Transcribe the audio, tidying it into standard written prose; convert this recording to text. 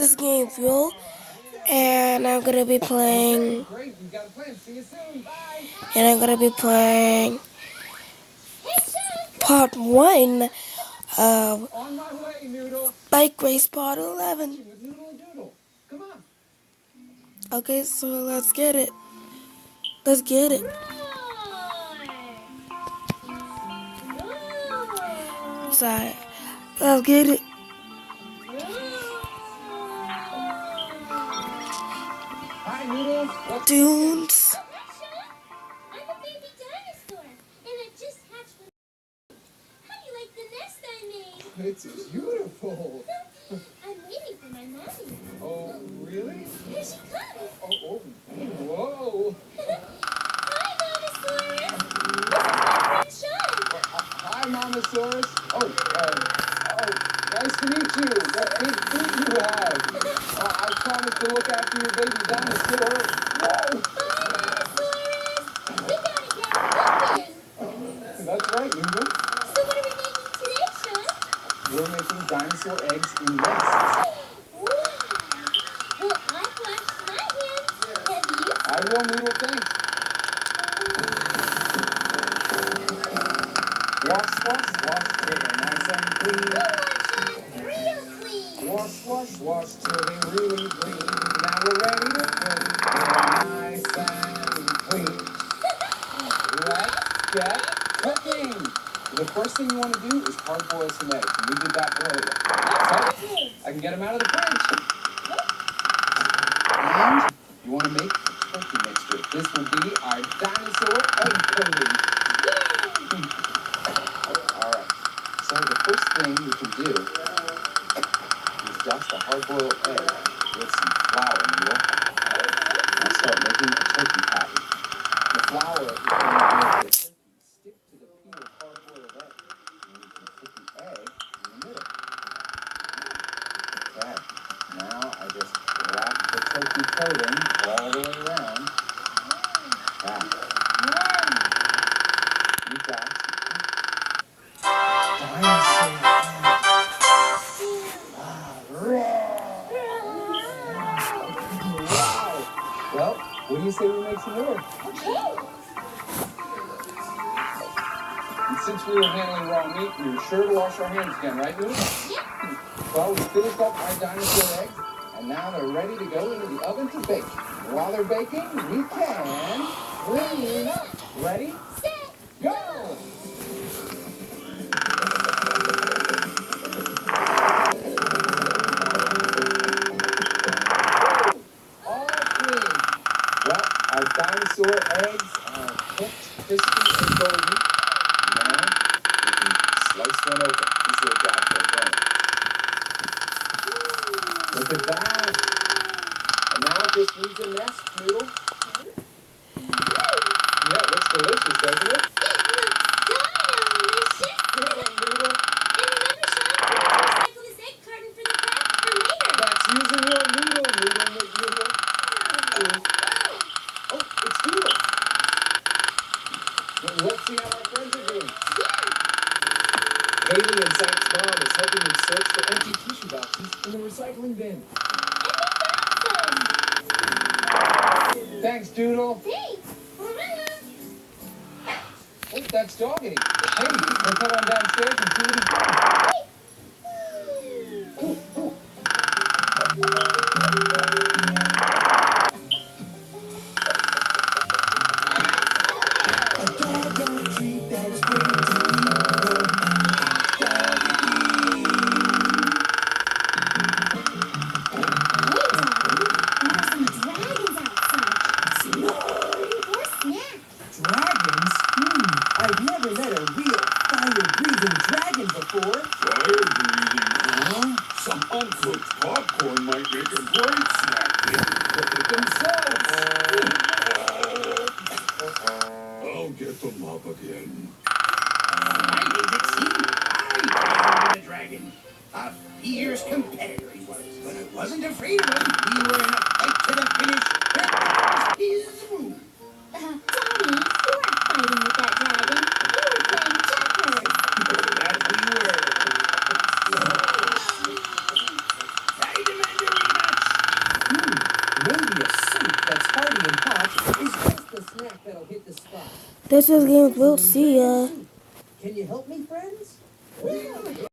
This game Fuel, and I'm gonna be playing, part one of Bike Race Part 11. Okay, so let's get it. Let's get it. Sorry, let's get it. Dunes. I'm a baby dinosaur, and I just hatched from. How do you like the nest I made? It's beautiful. I'm waiting for my mommy. Oh, really? Here she comes. Oh, whoa. Hi, Momosaurus. This is my friend Sean. Hi, Momosaurus. Nice to meet you. What big feet you have. I promise to look after your baby dinosaur. Whoa. Hi, Momosaurus. We gotta get moving. That's right, Noodle. So what are we making today, Sean? We're making dinosaur eggs in nests. Wow. Well, I've washed my hands. Have you? I will, Noodle, thanks. Wash till they're nice and clean. Real clean. Wash till they really clean. Now we're ready to cook. They're nice and clean. Let's get cooking. The first thing you want to do is hard boil some eggs. We did that earlier. So, I can get them out of the fridge. And you want to make a turkey mixture. This will be our dinosaur egg coating. Alright, so the first thing we can do is dust a hard-boiled egg with some flour, Noodle. And start making a turkey patty. The flour is going to make the turkey stick to the peeled hard-boiled egg. And you can put the egg in the middle. Okay, now I just wrap the turkey coating all the way around. You got dinosaur Wow. Well, what do you say we make some more? And since we were handling raw meat, we were sure to wash our hands again, right, Noodle? Yeah. Well, we finished up our dinosaur eggs, and now they're ready to go into the oven to bake. While they're baking, we can clean up. Ready? Set. Go! All clean. Well, our dinosaur eggs are cooked, crispy, and golden. Now, we can slice one open. This is a job for a brain. Look at that. And now it just needs a nest, Noodle. Yeah, it looks delicious, doesn't it? It looks delicious. Noodle. And remember, Sean, we're going to recycle this egg carton for the craft for later. That's using your noodle. Oh, it's Doodle. Well, let's see how our friends are doing. Haley and Zach's mom is helping them search for empty tissue boxes in the recycling bin. Thanks, Doodle. Thanks. Oh, that's Doggy. Hey, let's head on downstairs and see what he's doing. Dragons? I've never met a real fire-breathing dragon before. Fire-breathing, huh? Some uncooked popcorn might make a great snack. They can cook it themselves. I'll get them up again. My name's Exceed. I the dragon. A fierce competitor he was, but I wasn't afraid of him. We were in a fight to the finish. That was his move. Daddy, you weren't fighting with that dragon. You were playing checkers. That we were. I demand a rematch. is just the snack that'll hit the spot. This is Games. We'll see ya. Can you help me, friends? Well,